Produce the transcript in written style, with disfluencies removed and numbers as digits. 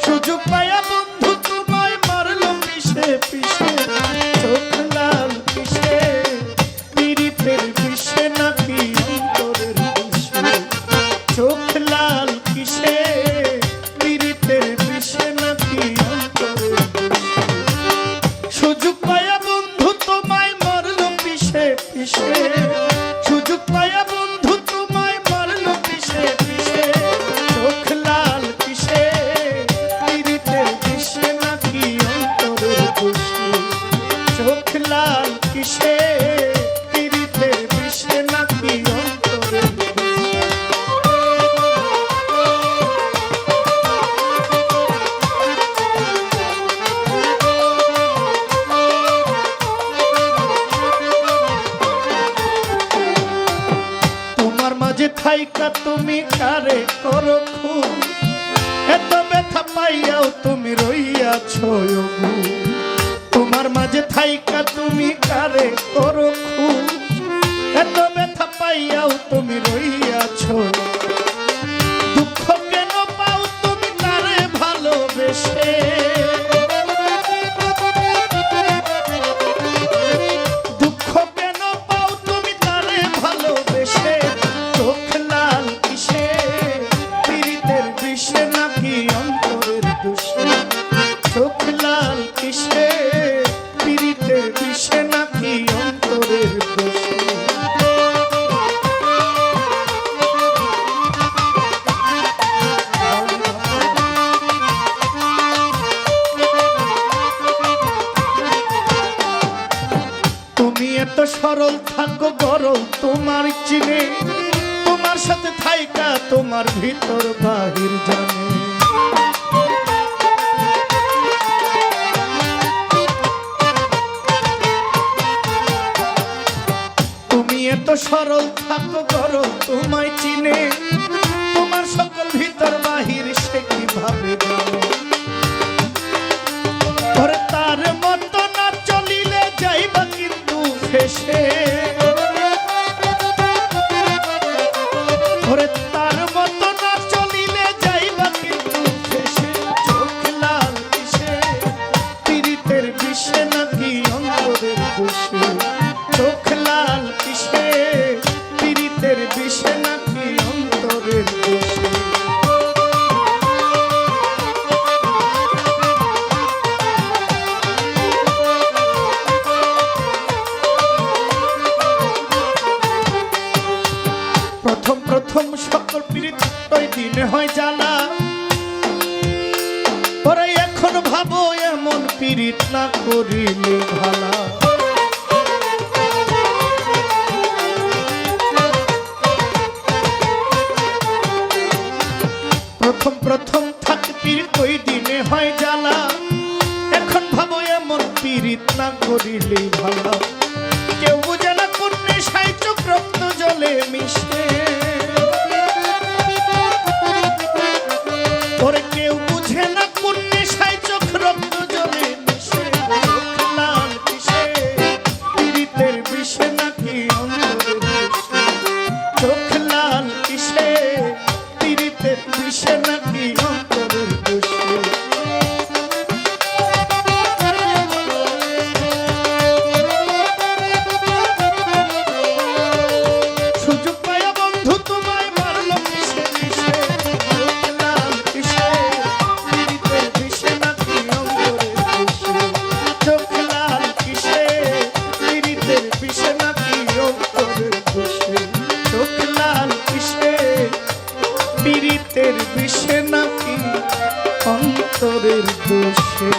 সুযোগ পায়া বন্ধু তোমায় মারলো পিছে পিছে, চোখ লাল কিসে পীড়িতের বিষে নাকি অন্তরের বিষে, চোখ লাল কিসে পীড়িতের বিষে নাকি অন্তরের বিষে। সুযোগ পায়া বন্ধু তোমায় মারলো পিছে পিছে, সুযোগ পায়া বন্ধু তোমায় মারলো পিছে পিছে, চোখ লাল কিসে পীড়িতের বিষে নাকি অন্তরের বিষে, চোখ লাল কিসে পীড়িতের বিষে নাকি অন্তরের বিষে। তোমার মাঝে থাইকা তুমি কারে করো খুন, এত ব্যথা পাইয়াও তুমি রইয়াছো অবু। তোমার মাঝে থাইকা তুমি কারে করো খুন, এত ব্যথা পাইয়াও তুমি রইয়াছো। দুঃখ কেন পাও তুমি তারে ভালোবেসে, দুঃখ কেন পাও তুমি তারে ভালোবেসে, চোখ লাল কিসে পীড়িতের বিষে নাকি অন্তরের দোষে, চোখ লাল কিসে পীড়িতের বিষে নাকি অন্তরের দোষে। তুমি এত সরল থাকো গরল তোমার চিনে, তোমার সাথে থাইকা তোমার ভিতর বাহির জানে। তুমি এত সরল থাকো গরল তোমায় চিনে, তোমার সকল ভিতর বাহির সে কিভাবে জানে। ওরে তার মতো না চলিলে যাইবা কিন্তু ফেসে, ওরে তার মতো না চলিলে যাইবা কিন্তু ফেসে, চোখ লাল কিসে পীড়িতের বিষে নাকি অন্তরের দোষে, চোখ লাল কিসে পীড়িতের বিষে নাকি অন্তরের দোষে। প্রথম প্রথম সকল পীড়িত ওই দিনে হয় জ্বালা, পরে এখন ভাবো এমন পীড়িত না করিলে ভালা। প্রথম প্রথম থাকে পীড়িত ওই দিনে হয় জ্বালা, এখন ভাবো এমন পীড়িত না করিলে ভালা। কেউ বুঝে না কোন নেশায় চোখ রক্ত জলে মিশে, ওরে কেউ বুঝে না কোন নেশায় চোখ রক্ত জলে মিশে, চোখ লাল কিসে পীড়িতের বিষে নাকি অন্তরের বিষে, চোখ লাল কিসে পীড়িতের বিষে নাকি অন্তরের বিষে। সুযোগ পায়া বন্ধু তোমায় মারলো পিছে পিছে, চোখ লাল কিসে পীড়িতের বিষে নাকি অন্তরের বিষে, চোখ লাল কিসে পীড়িতের বিষে নাকি অন্তরের বিষে, চোখ লাল কিসে পীড়িতের বিষে নাকি অন্তরের দোষে।